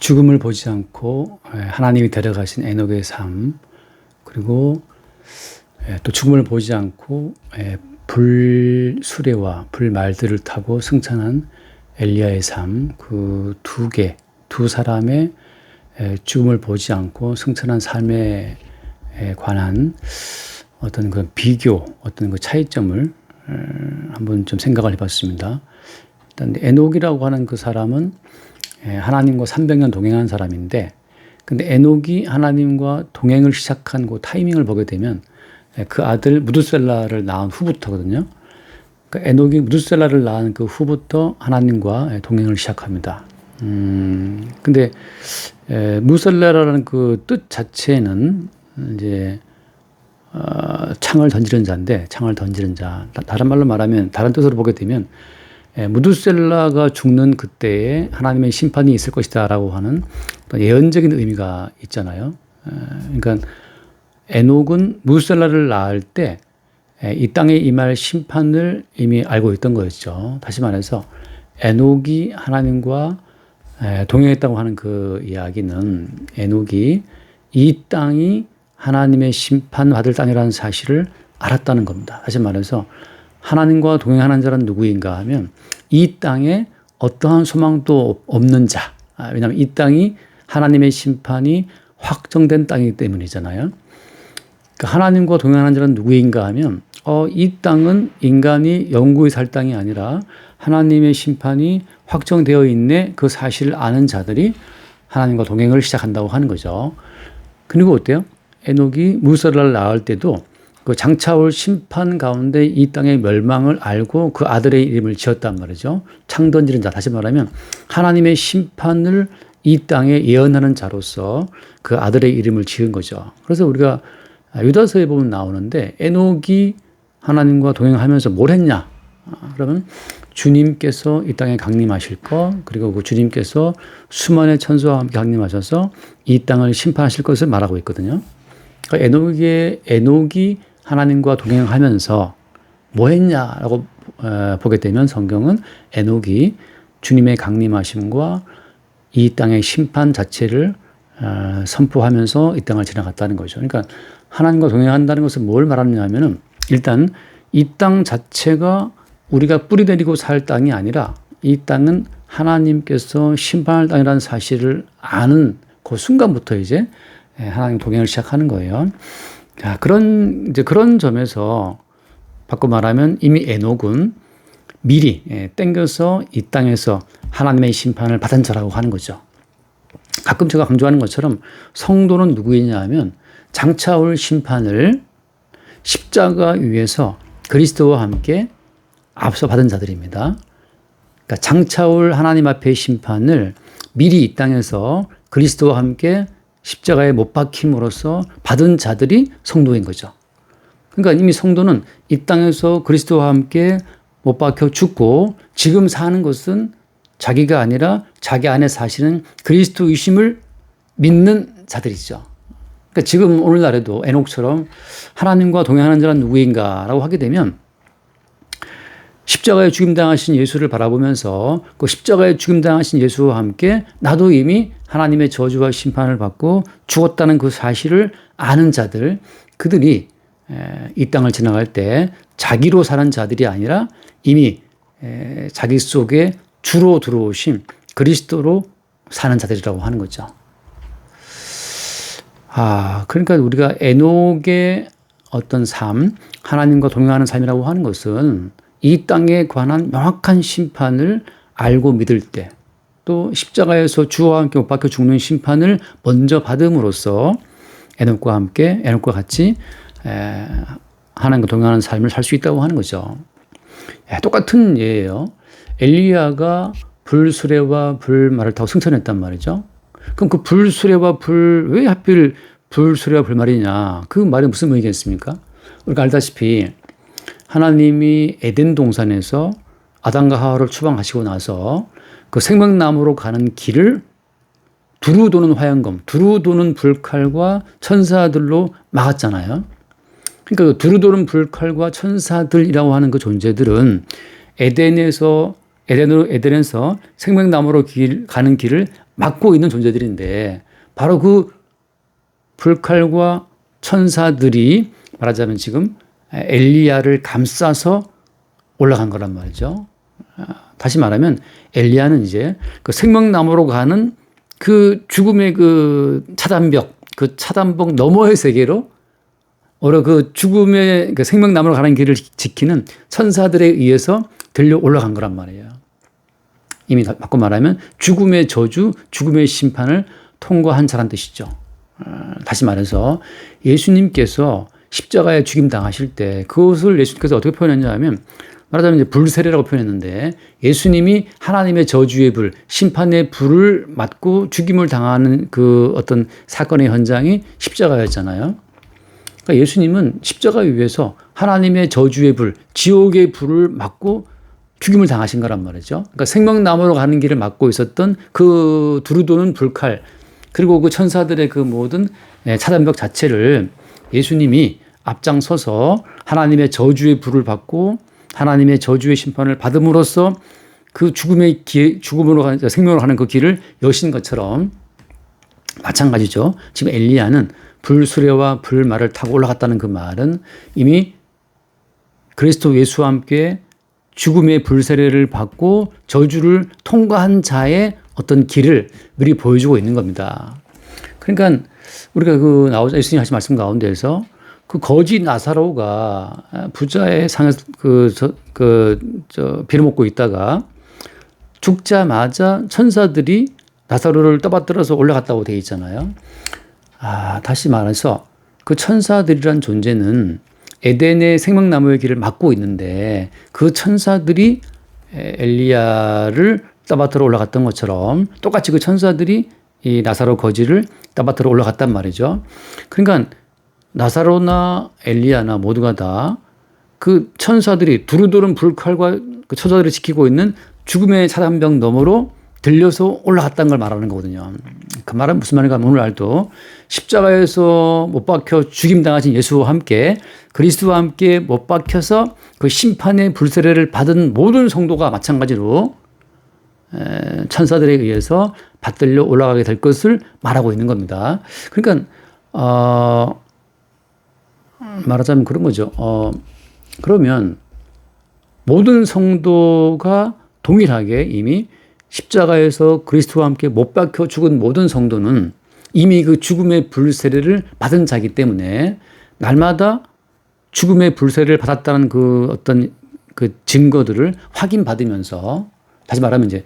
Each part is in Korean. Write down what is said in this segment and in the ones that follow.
죽음을 보지 않고 하나님이 데려가신 에녹의 삶, 그리고 또 죽음을 보지 않고 불 수레와 불 말들을 타고 승천한 엘리야의 삶, 그 두 사람의 죽음을 보지 않고 승천한 삶에 관한 어떤 그 비교, 어떤 그 차이점을 한번 좀 생각을 해봤습니다. 일단 에녹이라고 하는 그 사람은 하나님과 300년 동행한 사람인데, 근데 에녹이 하나님과 동행을 시작한 그 타이밍을 보게 되면 그 아들 무두셀라를 낳은 후부터거든요. 그러니까 에녹이 무두셀라를 낳은 그 후부터 하나님과 동행을 시작합니다. 근데 무두셀라라는 그 뜻 자체는 이제 창을 던지는 자인데, 창을 던지는 자, 다른 말로 말하면, 다른 뜻으로 보게 되면 무두셀라가 죽는 그때에 하나님의 심판이 있을 것이다라고 하는 예언적인 의미가 있잖아요. 그러니까 에녹은 무두셀라를 낳을 때 이 땅에 임할 심판을 이미 알고 있던 거였죠. 다시 말해서 에녹이 하나님과 동행했다고 하는 그 이야기는 에녹이 이 땅이 하나님의 심판받을 땅이라는 사실을 알았다는 겁니다. 다시 말해서 하나님과 동행하는 자는 누구인가 하면 이 땅에 어떠한 소망도 없는 자. 왜냐하면 이 땅이 하나님의 심판이 확정된 땅이기 때문이잖아요. 그러니까 하나님과 동행하는 자는 누구인가 하면 이 땅은 인간이 영구히 살 땅이 아니라 하나님의 심판이 확정되어 있네, 그 사실을 아는 자들이 하나님과 동행을 시작한다고 하는 거죠. 그리고 어때요? 에녹이 무두셀라를 낳을 때도 그 장차올 심판 가운데 이 땅의 멸망을 알고 그 아들의 이름을 지었단 말이죠. 창 던지는 자, 다시 말하면 하나님의 심판을 이 땅에 예언하는 자로서 그 아들의 이름을 지은 거죠. 그래서 우리가 유다서에 보면 나오는데 에녹이 하나님과 동행하면서 뭘 했냐? 그러면 주님께서 이 땅에 강림하실 것, 그리고 그 주님께서 수만의 천사와 함께 강림하셔서 이 땅을 심판하실 것을 말하고 있거든요. 그러니까 에녹이 하나님과 동행하면서 뭐 했냐라고 보게 되면 성경은 에녹이 주님의 강림하심과 이 땅의 심판 자체를 선포하면서 이 땅을 지나갔다는 거죠. 그러니까 하나님과 동행한다는 것은 뭘 말하느냐 하면은 일단 이 땅 자체가 우리가 뿌리 내리고 살 땅이 아니라 이 땅은 하나님께서 심판할 땅이라는 사실을 아는 그 순간부터 이제 하나님 동행을 시작하는 거예요. 자, 그런 점에서 바꿔 말하면 이미 에녹은 미리 땡겨서 이 땅에서 하나님의 심판을 받은 자라고 하는 거죠. 가끔 제가 강조하는 것처럼 성도는 누구이냐 하면 장차 올 심판을 십자가 위에서 그리스도와 함께 앞서 받은 자들입니다. 그러니까 장차 올 하나님 앞의 심판을 미리 이 땅에서 그리스도와 함께 십자가에 못 박힘으로써 받은 자들이 성도인 거죠. 그러니까 이미 성도는 이 땅에서 그리스도와 함께 못 박혀 죽고 지금 사는 것은 자기가 아니라 자기 안에 사시는 그리스도이심을 믿는 자들이죠. 그러니까 지금 오늘날에도 에녹처럼 하나님과 동행하는 자는 누구인가라고 하게 되면 십자가에 죽임당하신 예수를 바라보면서 그 십자가에 죽임당하신 예수와 함께 나도 이미 하나님의 저주와 심판을 받고 죽었다는 그 사실을 아는 자들, 그들이 이 땅을 지나갈 때 자기로 사는 자들이 아니라 이미 자기 속에 주로 들어오신 그리스도로 사는 자들이라고 하는 거죠. 그러니까 우리가 에녹의 어떤 삶, 하나님과 동행하는 삶이라고 하는 것은 이 땅에 관한 명확한 심판을 알고 믿을 때, 또 십자가에서 주와 함께 못 박혀 죽는 심판을 먼저 받음으로써 에녹과 같이 하나님과 동행하는 삶을 살 수 있다고 하는 거죠. 똑같은 예예요. 엘리야가 불수레와 불말을 타고 승천했단 말이죠. 그럼 그 불수레와 왜 하필 불수레와 불말이냐? 그 말이 무슨 의미겠습니까? 우리가 알다시피 하나님이 에덴 동산에서 아담과 하와를 추방하시고 나서 그 생명나무로 가는 길을 두루 도는 화염검, 두루 도는 불칼과 천사들로 막았잖아요. 그러니까 그 두루 도는 불칼과 천사들이라고 하는 그 존재들은 에덴에서 생명나무로 가는 길을 맡고 있는 존재들인데 바로 그 불칼과 천사들이 말하자면 지금 엘리야를 감싸서 올라간 거란 말이죠. 다시 말하면 엘리야는 이제 그 생명나무로 가는 그 죽음의 그 차단벽, 그 차단벽 너머의 세계로 오히려 그 죽음의 그 생명나무로 가는 길을 지키는 천사들에 의해서 들려 올라간 거란 말이에요. 이미 바꿔 말하면 죽음의 저주, 죽음의 심판을 통과한 자란 뜻이죠. 다시 말해서 예수님께서 십자가에 죽임 당하실 때 그것을 예수님께서 어떻게 표현했냐 하면 말하자면 이제 불세례라고 표현했는데 예수님이 하나님의 저주의 불, 심판의 불을 맞고 죽임을 당하는 그 어떤 사건의 현장이 십자가였잖아요. 그러니까 예수님은 십자가 위에서 하나님의 저주의 불, 지옥의 불을 맞고 죽임을 당하신 거란 말이죠. 그러니까 생명나무로 가는 길을 막고 있었던 그 두루도는 불칼, 그리고 그 천사들의 그 모든 차단벽 자체를 예수님이 앞장서서 하나님의 저주의 불을 받고 하나님의 저주의 심판을 받음으로써 그 죽음으로 생명으로 가는 그 길을 여신 것처럼 마찬가지죠. 지금 엘리야는 불수레와 불말을 타고 올라갔다는 그 말은 이미 그리스도 예수와 함께 죽음의 불세례를 받고 저주를 통과한 자의 어떤 길을 미리 보여주고 있는 겁니다. 그러니까 우리가 그 예수님 하신 말씀 가운데에서 그 거지 나사로가 부자의 상에서 빌어먹고 있다가 죽자마자 천사들이 나사로를 떠받들어서 올라갔다고 되어 있잖아요. 다시 말해서 그 천사들이란 존재는 에덴의 생명나무의 길을 막고 있는데 그 천사들이 엘리야를 떠받들어 올라갔던 것처럼 똑같이 그 천사들이 이 나사로 거지를 떠받들어 올라갔단 말이죠. 그러니까 나사로나 엘리야나 모두가 다 그 천사들이 두루도는 불칼과 그 천사들을 지키고 있는 죽음의 차단벽 너머로 들려서 올라갔다는 걸 말하는 거거든요. 그 말은 무슨 말인가 하면 오늘날도 십자가에서 못 박혀 죽임당하신 예수와 함께 그리스도와 함께 못 박혀서 그 심판의 불세례를 받은 모든 성도가 마찬가지로 천사들에 의해서 받들려 올라가게 될 것을 말하고 있는 겁니다. 그러니까 말하자면 그런 거죠. 그러면 모든 성도가 동일하게 이미 십자가에서 그리스도와 함께 못 박혀 죽은 모든 성도는 이미 그 죽음의 불세례를 받은 자이기 때문에 날마다 죽음의 불세례를 받았다는 그 어떤 그 증거들을 확인받으면서 다시 말하면 이제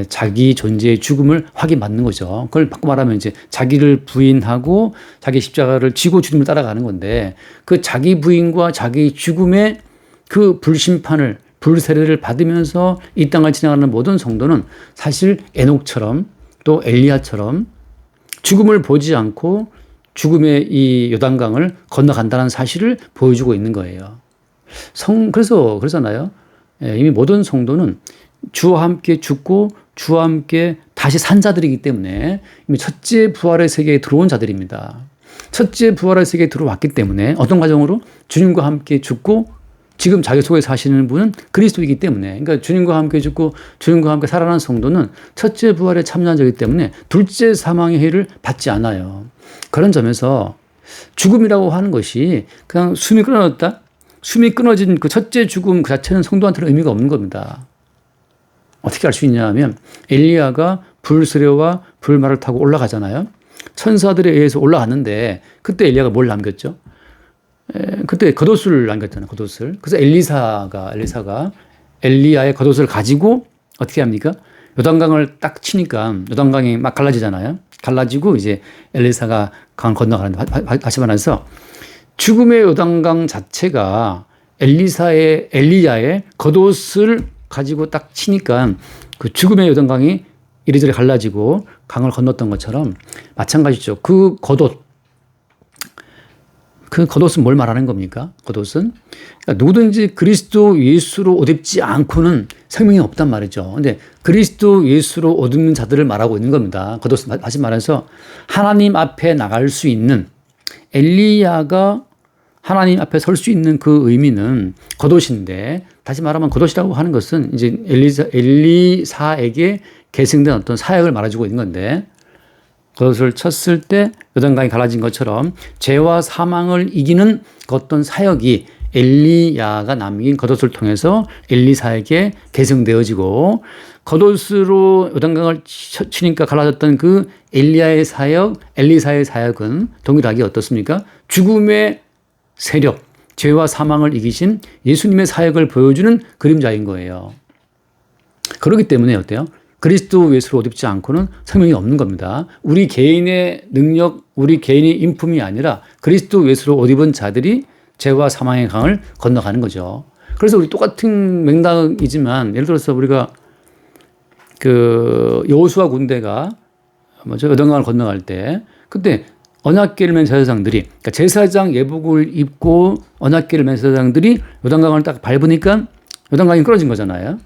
자기 존재의 죽음을 확인받는 거죠. 그걸 바꿔 말하면 이제 자기를 부인하고 자기 십자가를 지고 주님을 따라가는 건데 그 자기 부인과 자기 죽음의 그 불심판을 불세례를 받으면서 이 땅을 지나가는 모든 성도는 사실 에녹처럼 또 엘리야처럼 죽음을 보지 않고 죽음의 이 요단강을 건너간다는 사실을 보여주고 있는 거예요. 그래서 그러잖아요. 이미 모든 성도는 주와 함께 죽고 주와 함께 다시 산 자들이기 때문에 이미 첫째 부활의 세계에 들어온 자들입니다. 첫째 부활의 세계에 들어왔기 때문에 어떤 과정으로 주님과 함께 죽고 지금 자기 속에 사시는 분은 그리스도이기 때문에 그러니까 주님과 함께 죽고 주님과 함께 살아난 성도는 첫째 부활에 참여한 자이기 때문에 둘째 사망의 해를 받지 않아요. 그런 점에서 죽음이라고 하는 것이 그냥 숨이 끊어졌다? 숨이 끊어진 그 첫째 죽음 그 자체는 성도한테는 의미가 없는 겁니다. 어떻게 알 수 있냐 하면 엘리야가 불수레와 불말을 타고 올라가잖아요. 천사들에 의해서 올라갔는데 그때 엘리야가 뭘 남겼죠? 그때 겉옷을 남겼잖아요. 겉옷을. 그래서 엘리사가 엘리야의 겉옷을 가지고 어떻게 합니까? 요단강을 딱 치니까 요단강이 막 갈라지잖아요. 갈라지고 이제 엘리사가 강 건너가는데 다시 말해서 죽음의 요단강 자체가 엘리야의 겉옷을 가지고 딱 치니까 그 죽음의 요단강이 이리저리 갈라지고 강을 건넜던 것처럼 마찬가지죠. 그 겉옷은 뭘 말하는 겁니까? 겉옷은 그러니까 누구든지 그리스도 예수로 옷 입지 않고는 생명이 없단 말이죠. 근데 그리스도 예수로 옷 입는 자들을 말하고 있는 겁니다. 겉옷은 다시 말해서 하나님 앞에 나갈 수 있는 엘리야가 하나님 앞에 설 수 있는 그 의미는 겉옷인데 다시 말하면 겉옷이라고 하는 것은 이제 엘리사에게 계승된 어떤 사역을 말해주고 있는 건데 겉옷을 쳤을 때 요단강이 갈라진 것처럼 죄와 사망을 이기는 그 어떤 사역이 엘리야가 남긴 겉옷을 통해서 엘리사에게 계승되어지고 겉옷으로 요단강을 치니까 갈라졌던 그 엘리야의 사역, 엘리사의 사역은 동일하게 어떻습니까? 죽음의 세력, 죄와 사망을 이기신 예수님의 사역을 보여주는 그림자인 거예요. 그렇기 때문에 어때요? 그리스도 예수를 옷 입지 않고는 생명이 없는 겁니다. 우리 개인의 능력, 우리 개인의 인품이 아니라 그리스도 예수를 옷 입은 자들이 죄와 사망의 강을 건너가는 거죠. 그래서 우리 똑같은 맥락이지만 예를 들어서 우리가 그 여호수아 군대가 요단강을 건너갈 때 그때 언약궤를 맨 제사장들이 그러니까 제사장 예복을 입고 언약궤를 맨 제사장들이 요단강을 딱 밟으니까 요단강이 끊어진 거잖아요.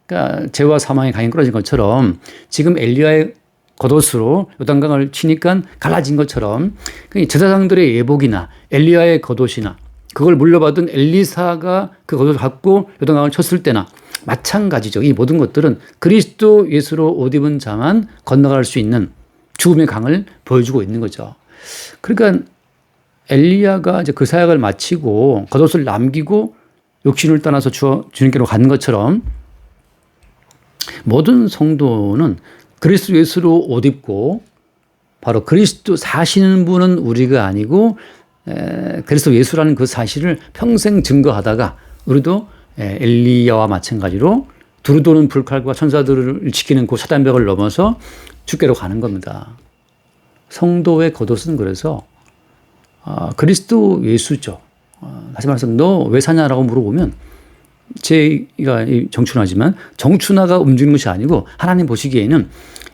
그러니까 죄와 사망의 강이 끊어진 것처럼 지금 엘리야의 겉옷으로 요단강을 치니까 갈라진 것처럼 제사장들의 예복이나 엘리야의 겉옷이나 그걸 물려받은 엘리사가 그 겉옷을 갖고 요단강을 쳤을 때나 마찬가지죠. 이 모든 것들은 그리스도 예수로 옷 입은 자만 건너갈 수 있는 죽음의 강을 보여주고 있는 거죠. 그러니까 엘리야가 이제 그 사역을 마치고 겉옷을 남기고 육신을 떠나서 주님께로 간 것처럼 모든 성도는 그리스도 예수로 옷 입고 바로 그리스도 사시는 분은 우리가 아니고 그리스도 예수라는 그 사실을 평생 증거하다가 우리도 엘리야와 마찬가지로 두루도는 불칼과 천사들을 지키는 그 사단벽을 넘어서 주께로 가는 겁니다. 성도의 겉옷은 그래서 그리스도 예수죠. 다시 말해서 너 왜 사냐라고 물어보면 제가 정춘하지만 정춘하가 움직이는 것이 아니고 하나님 보시기에는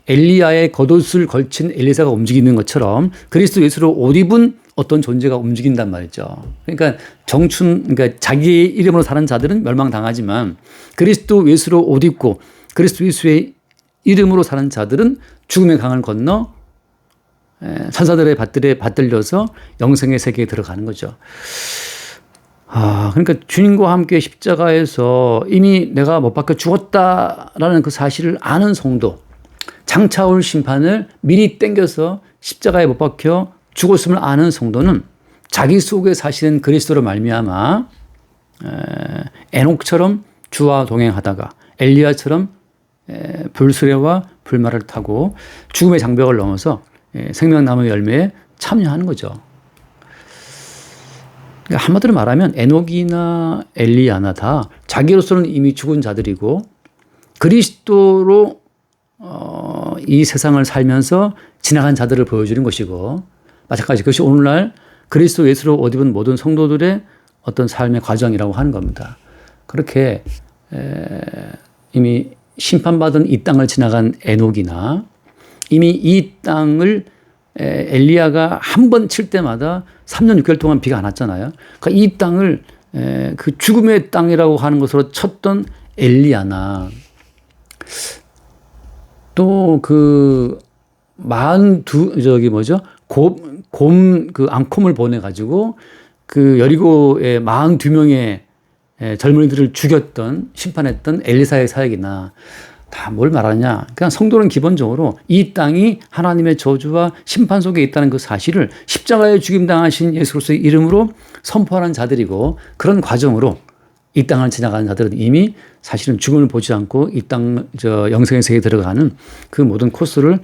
엘리야의 겉옷을 걸친 엘리사가 움직이는 것처럼 그리스도 예수로 옷 입은 어떤 존재가 움직인단 말이죠. 그러니까 그러니까 자기의 이름으로 사는 자들은 멸망당하지만 그리스도 예수로 옷 입고 그리스도 예수의 이름으로 사는 자들은 죽음의 강을 건너 천사들의 밭들에 받들려서 영생의 세계에 들어가는 거죠. 그러니까 주님과 함께 십자가에서 이미 내가 못 박혀 죽었다라는 그 사실을 아는 성도, 장차 올 심판을 미리 땡겨서 십자가에 못 박혀 죽었음을 아는 성도는 자기 속에 사시는 그리스도로 말미암아 에녹처럼 주와 동행하다가 엘리야처럼 불수레와 불말을 타고 죽음의 장벽을 넘어서 생명나무 열매에 참여하는 거죠. 그러니까 한마디로 말하면 에녹이나 엘리야나 다 자기로서는 이미 죽은 자들이고 그리스도로 이 세상을 살면서 지나간 자들을 보여주는 것이고 마찬가지 그것이 오늘날 그리스도 예수로 옷 입은 모든 성도들의 어떤 삶의 과정이라고 하는 겁니다. 그렇게 이미 심판받은 이 땅을 지나간 에녹이나 이미 이 땅을 엘리야가 한 번 칠 때마다 3년 6개월 동안 비가 안 왔잖아요. 그러니까 이 땅을 그 죽음의 땅이라고 하는 것으로 쳤던 엘리야나 또 그 그 앙콤을 보내가지고 그 여리고의 42명의 젊은이들을 죽였던 심판했던 엘리사의 사역이나 다 뭘 말하냐. 그냥 성도는 기본적으로 이 땅이 하나님의 저주와 심판 속에 있다는 그 사실을 십자가에 죽임당하신 예수로서의 이름으로 선포하는 자들이고 그런 과정으로 이 땅을 지나가는 자들은 이미 사실은 죽음을 보지 않고 이 땅, 영생의 세계에 들어가는 그 모든 코스를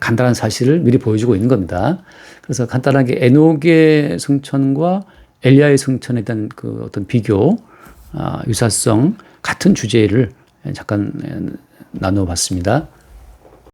간단한 사실을 미리 보여주고 있는 겁니다. 그래서 간단하게 에녹의 승천과 엘리야의 승천에 대한 그 어떤 비교, 유사성, 같은 주제를 잠깐 나눠봤습니다.